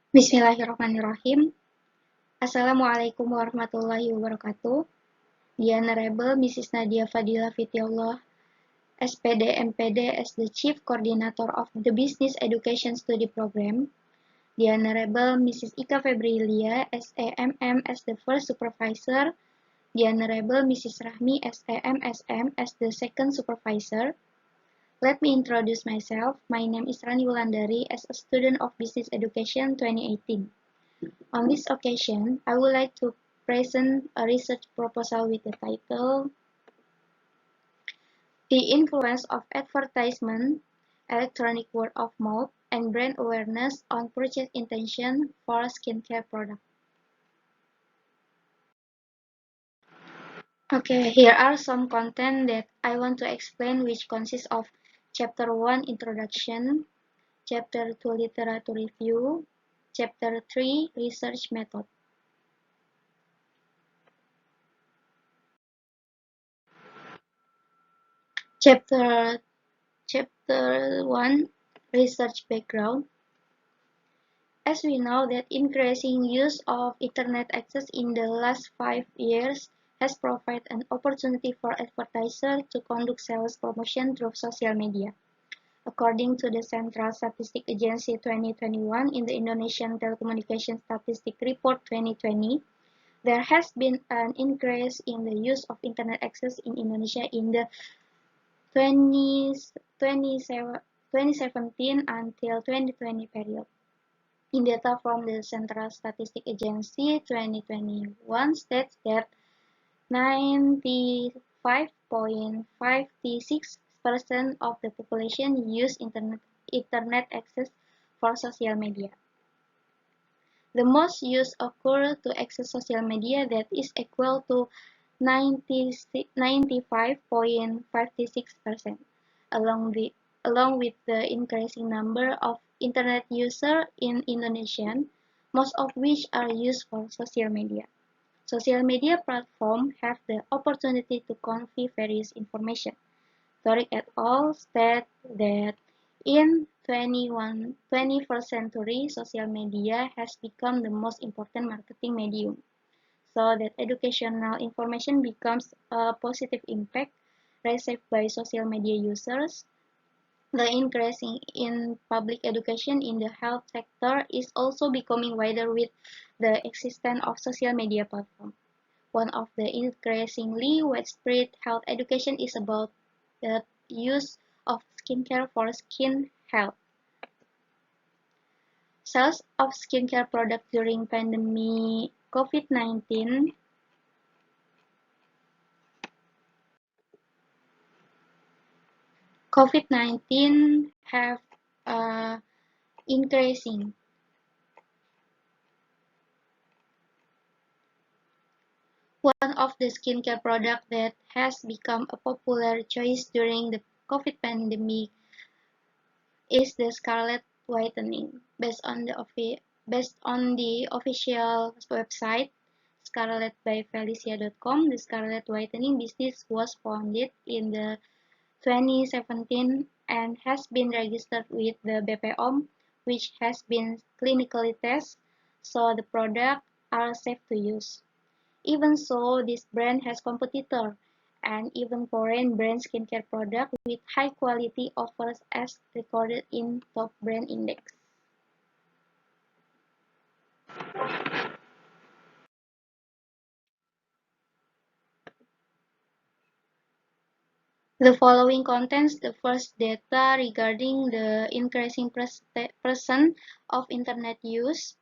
Bismillahirrahmanirrahim. Assalamualaikum warahmatullahi wabarakatuh. The Honorable Mrs. Nadia Fadila Fitiullah, SPD MPD as the Chief Coordinator of the Business Education Study Program. The Honorable Mrs. Ika Febrilia, SAMM as the First Supervisor. The Honorable Mrs. Rahmi, SAMSM as the Second Supervisor. Let me introduce myself. My name is Rani Wulandari as a student of Business Education 2018. On this occasion, I would like to present a research proposal with the title The Influence of Advertisement, Electronic Word of Mouth, and Brand Awareness on Purchase Intention for Skincare Products. Okay, here are some content that I want to explain, which consists of Chapter 1 Introduction, Chapter 2 Literature Review, Chapter 3 Research Method. Chapter 1 Research Background. As we know that increasing use of internet access in the last 5 years has provided an opportunity for advertisers to conduct sales promotion through social media. According to the Central Statistic Agency 2021 in the Indonesian Telecommunication Statistic Report 2020, there has been an increase in the use of internet access in Indonesia in the 2017 until 2020 period. In data from the Central Statistic Agency 2021 states that 95.56% of the population use internet access for social media. The most use occur to access social media, that is equal to 95.56%, along with the increasing number of internet users in Indonesia, most of which are used for social media. Social media platforms have the opportunity to convey various information. Torik et al. State that in 21st century, social media has become the most important marketing medium, so that educational information becomes a positive impact received by social media users. The increase in public education in the health sector is also becoming wider with the existence of social media platforms. One of the increasingly widespread health education is about the use of skincare for skin health. Sales of skincare products during pandemic COVID-19 have increasing. One of the skincare products that has become a popular choice during the COVID pandemic is the Scarlet Whitening. Based on the official website scarletbyfelicia.com, the Scarlet Whitening business was founded in the 2017 and has been registered with the BPOM, which has been clinically tested, so the products are safe to use. Even so, this brand has competitors, and even foreign brand skincare products with high quality offers as recorded in Top Brand Index. The following contains the first data regarding the increasing percent of internet use.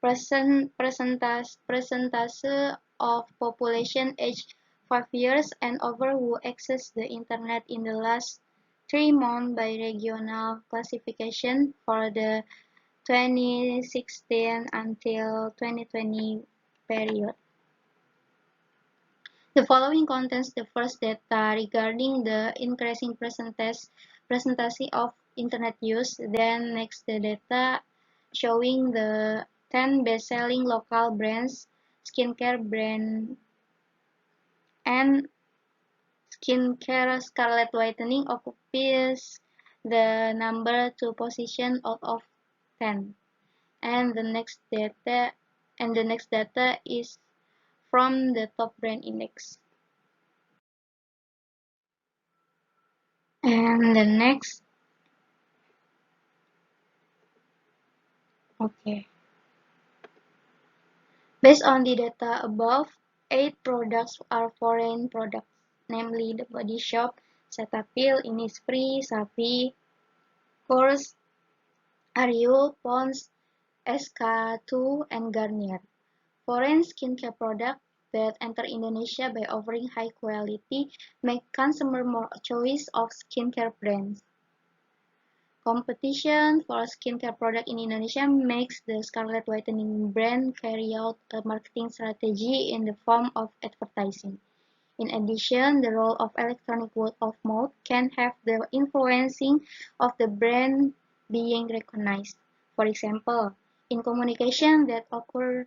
Percentage of population aged 5 years and over who access the internet in the last 3 months by regional classification for the 2016 until 2020 period. The following contains the first data regarding the increasing percentage of internet use. Then next the data showing the 10 best-selling local brands, skincare brand, and skincare Scarlet Whitening occupies the number 2 position out of 10. And the next data is from the top brand index. And the next, okay. Based on the data above, 8 products are foreign products, namely The Body Shop, Cetaphil, Innisfree, Savi, Course, Ariel, Pond's, SK2, and Garnier. Foreign skincare products that enter Indonesia by offering high quality make consumers more choice of skincare brands. Competition for skincare products in Indonesia makes the Scarlett Whitening brand carry out a marketing strategy in the form of advertising. In addition, the role of electronic word of mouth can have the influencing of the brand being recognized. For example, in communication that occur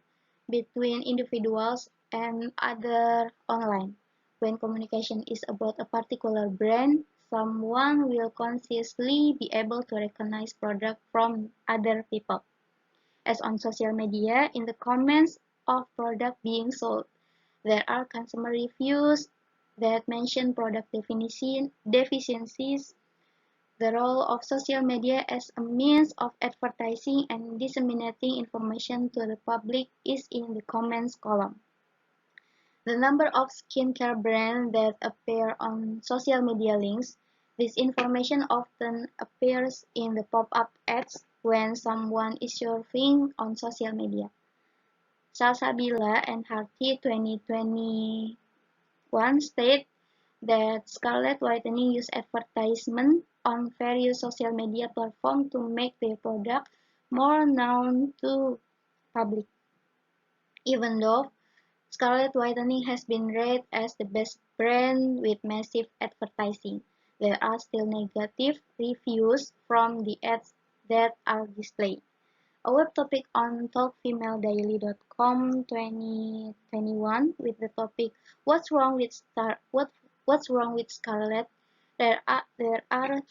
between individuals and other online. When communication is about a particular brand, someone will consciously be able to recognize product from other people. As on social media, in the comments of product being sold, there are consumer reviews that mention product deficiencies. The role of social media as a means of advertising and disseminating information to the public is in the comments column. The number of skincare brands that appear on social media links. This information often appears in the pop-up ads when someone is surfing on social media. Salsabila and Harty 2021 state that Scarlett Whitening use advertisement on various social media platforms to make their product more known to public. Even though Scarlett Whitening has been rated as the best brand with massive advertising, there are still negative reviews from the ads that are displayed. A web topic on talkfemaledaily.com 2021 with the topic What's wrong with Scarlett? There are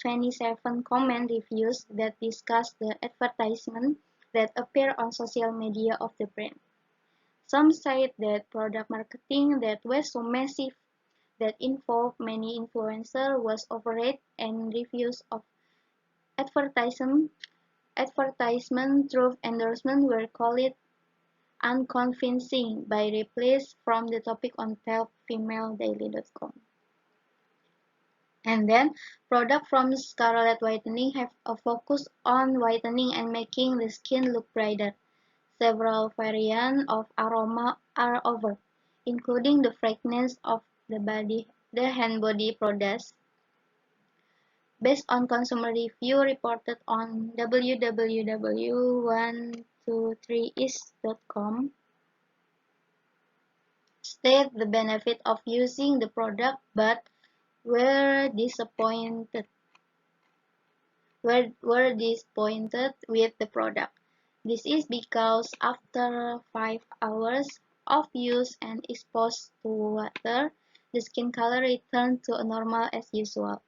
27 comment reviews that discuss the advertisement that appear on social media of the brand. Some cite that product marketing that was so massive that involved many influencers was overrated, and reviews of advertisement through endorsement were called unconvincing by replace from the topic on talkfemaledaily.com. And then, products from Scarlett Whitening have a focus on whitening and making the skin look brighter. Several variants of aroma are offered, including the fragrance of the hand body products. Based on consumer review reported on www.123is.com, state the benefit of using the product but were disappointed with the product. This is because after 5 hours of use and exposed to water, the skin color returned to normal as usual.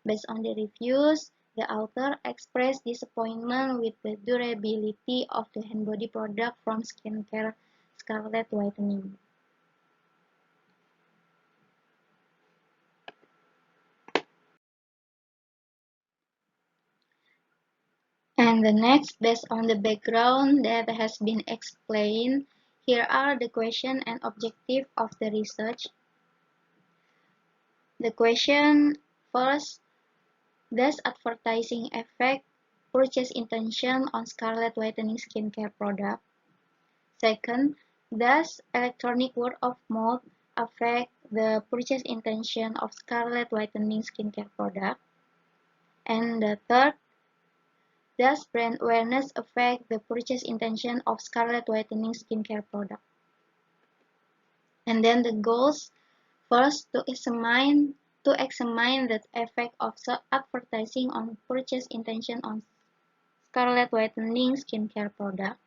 Based on the reviews, the author expressed disappointment with the durability of the hand body product from skincare Scarlett Whitening. And the next, based on the background that has been explained, here are the question and objective of the research. The question first, does advertising affect purchase intention on Scarlett Whitening skincare product? Second, does electronic word of mouth affect the purchase intention of Scarlett Whitening skincare product? And the third, does brand awareness affect the purchase intention of Scarlett Whitening skincare product? And then the goals, first to examine the effect of advertising on purchase intention on Scarlett Whitening skincare product.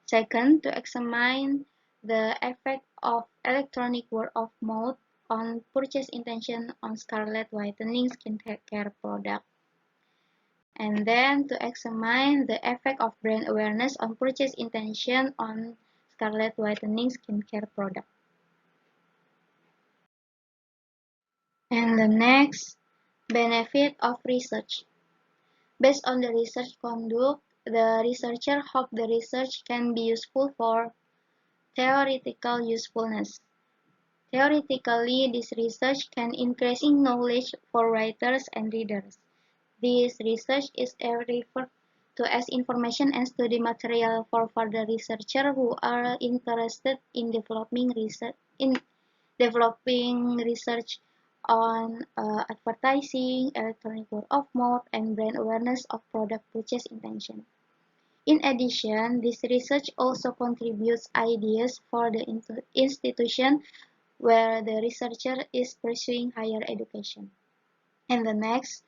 Second, to examine the effect of electronic word of mouth on purchase intention on Scarlett Whitening skincare product. and then to examine the effect of brand awareness on purchase intention on Scarlett Whitening skincare product. And the next, benefit of research. Based on the research conduct, the researcher hope the research can be useful for theoretical usefulness. Theoretically, this research can increase in knowledge for writers and readers. This research is referred to as information and study material for further researchers who are interested in developing research on advertising, electronic word of mouth, and brand awareness of product purchase intention. In addition, this research also contributes ideas for the institution where the researcher is pursuing higher education. And the next,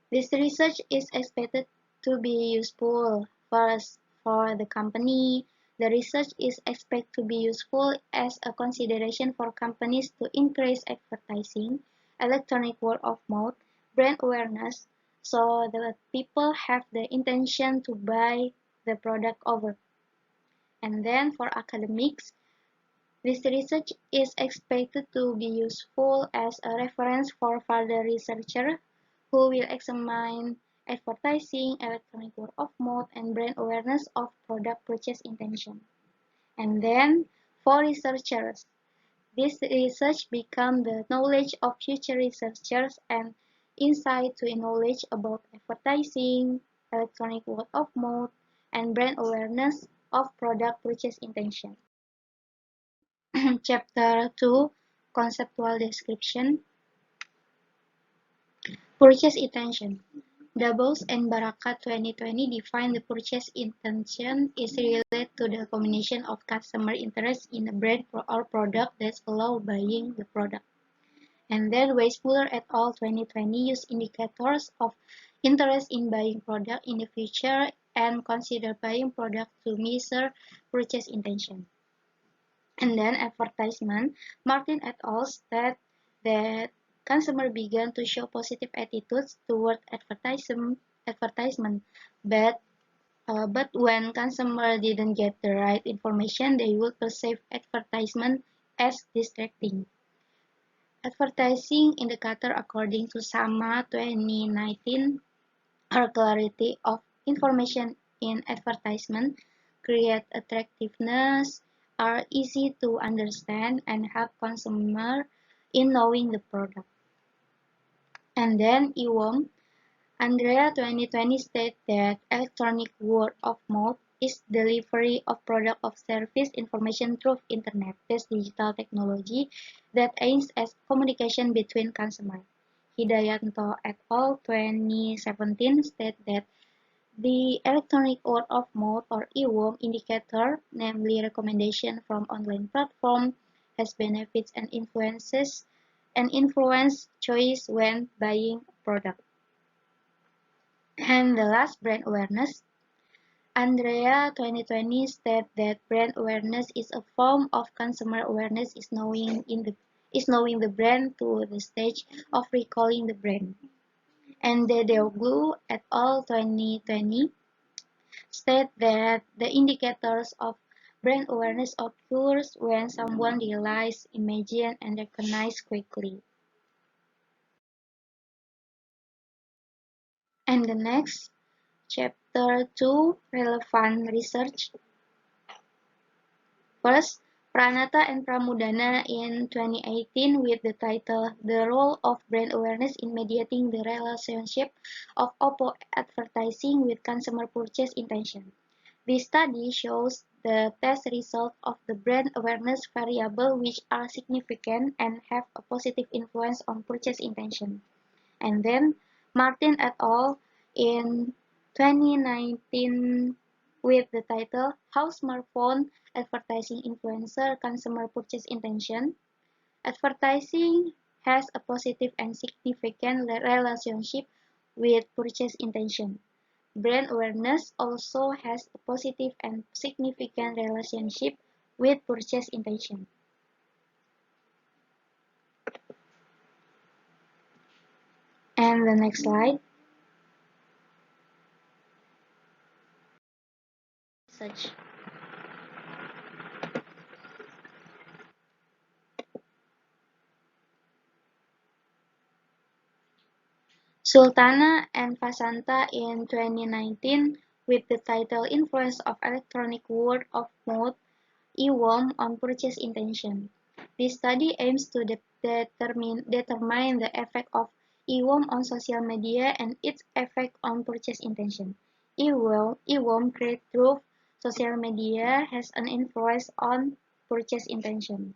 this research is expected to be useful. First, for the company, the research is expected to be useful as a consideration for companies to increase advertising, electronic word of mouth, brand awareness, so that people have the intention to buy the product over. And then for academics, this research is expected to be useful as a reference for further researchers who will examine advertising, electronic word of mouth, and brand awareness of product purchase intention. And then, for researchers, this research becomes the knowledge of future researchers and insight to knowledge about advertising, electronic word of mouth, and brand awareness of product purchase intention. Chapter 2, Conceptual Description. Purchase Intention. Dabos and Barakat 2020 define the purchase intention is related to the combination of customer interest in a brand or product that allow buying the product. And then Weismuller et al. 2020 use indicators of interest in buying product in the future and consider buying product to measure purchase intention. And then advertisement, Martin et al. State that consumers began to show positive attitudes toward advertisement, but when consumers didn't get the right information, they would perceive advertisement as distracting. Advertising indicator according to SAMA 2019 are clarity of information in advertisement, create attractiveness, are easy to understand, and help consumers in knowing the product. And then Iwom, Andrea 2020 states that electronic word of mouth is delivery of product or service information through internet-based digital technology that aims at communication between consumers. Hidayanto et al. 2017 states that the electronic word of mouth or EWOM indicator, namely recommendation from online platform, has benefits and influence choice when buying a product. And the last, brand awareness. Andrea 2020 stated that brand awareness is a form of consumer awareness is knowing the brand to the stage of recalling the brand. And Dedeoglu et al. 2020 state that the indicators of brand awareness occurs when someone realizes, imagines, and recognizes quickly. And the next, Chapter 2, Relevant Research. First, Pranata and Pramudana in 2018 with the title The Role of Brand Awareness in Mediating the Relationship of Oppo Advertising with Consumer Purchase Intention. This study shows the test results of the brand awareness variable which are significant and have a positive influence on purchase intention. And then Martin et al. In 2019 with the title How Smartphone Advertising Influencer Consumer Purchase Intention. Advertising has a positive and significant relationship with purchase intention. Brand awareness also has a positive and significant relationship with purchase intention. And the next slide. research. Sultana and Fasanta in 2019 with the title Influence of Electronic Word of Mouth (EWOM) on Purchase Intention. This study aims to determine the effect of EWOM on social media and its effect on purchase intention. EWOM creates proof social media has an influence on purchase intention.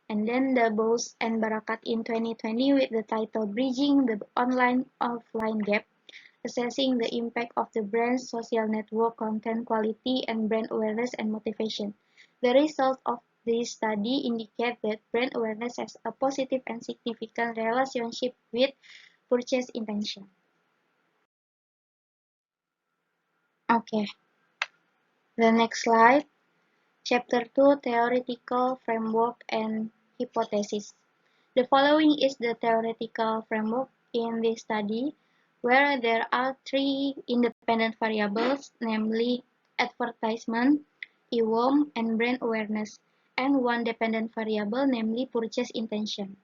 And then the Bose and Barakat in 2020 with the title Bridging the Online-Offline Gap, assessing the impact of the brand's social network, content quality, and brand awareness and motivation. The results of this study indicate that brand awareness has a positive and significant relationship with purchase intention. Okay, the next slide. Chapter 2, Theoretical Framework and Hypothesis. The following is the theoretical framework in this study, where there are three independent variables, namely advertisement, EWOM, and brand awareness, and one dependent variable, namely purchase intention.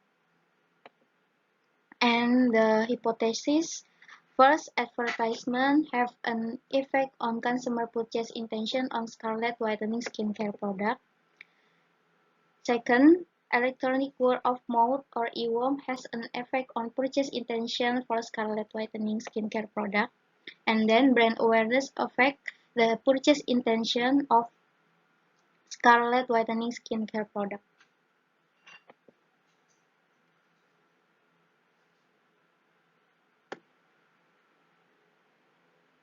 And the hypothesis: first, advertisement have an effect on consumer purchase intention on Scarlett whitening skincare product. Second, electronic word of mouth or EWOM has an effect on purchase intention for Scarlett whitening skincare product. And then brand awareness affect the purchase intention of Scarlett whitening skincare product.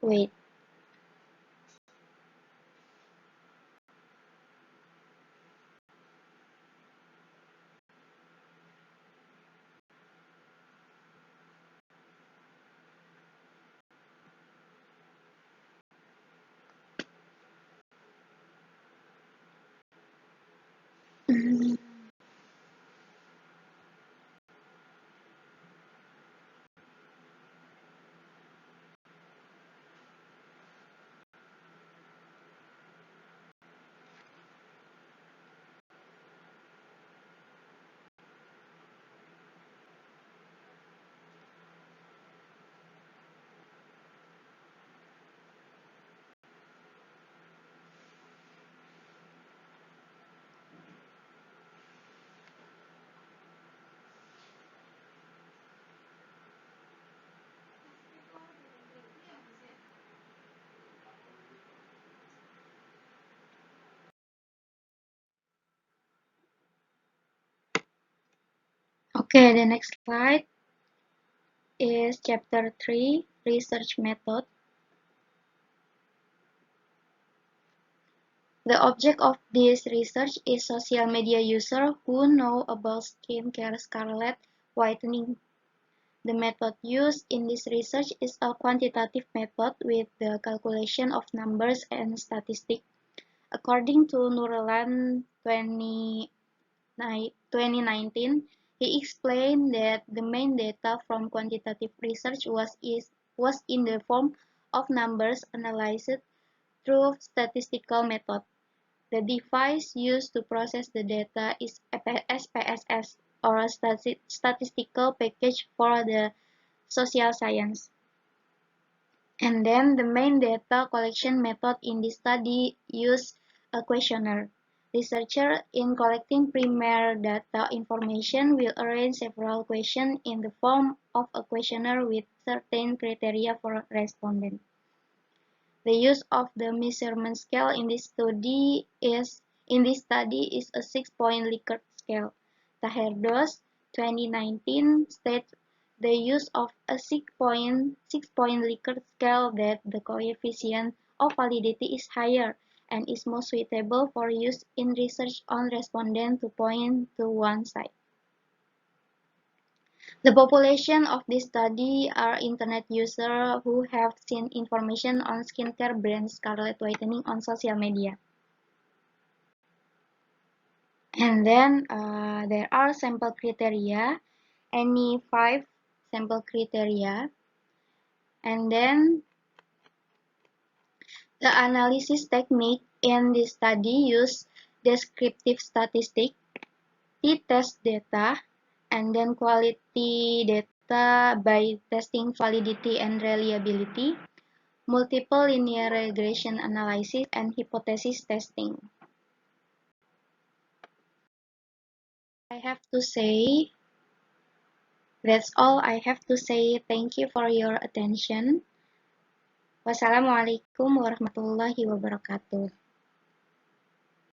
Wait. Okay, the next slide is chapter 3, research method. The object of this research is social media users who know about skincare Scarlett whitening. The method used in this research is a quantitative method with the calculation of numbers and statistics. According to Nurlan 2019, he explained that the main data from quantitative research was in the form of numbers analyzed through statistical method. The device used to process the data is SPSS, or a statistical package for the social science. And then the main data collection method in this study used a questionnaire. Researchers, in collecting primary data information, will arrange several questions in the form of a questionnaire with certain criteria for respondents. The use of the measurement scale in this study is a 6-point Likert scale. Taherdos 2019 states the use of a 6-point Likert scale that the coefficient of validity is higher and is most suitable for use in research on respondents to point to one side. The population of this study are internet users who have seen information on skincare brand Scarlett whitening on social media. And then there are sample criteria, any 5 sample criteria. And then the analysis technique In this study, use descriptive statistics, t-test data, and then quality data by testing validity and reliability, multiple linear regression analysis, and hypothesis testing. I have to say, that's all I have to say. Thank you for your attention. Wassalamualaikum warahmatullahi wabarakatuh.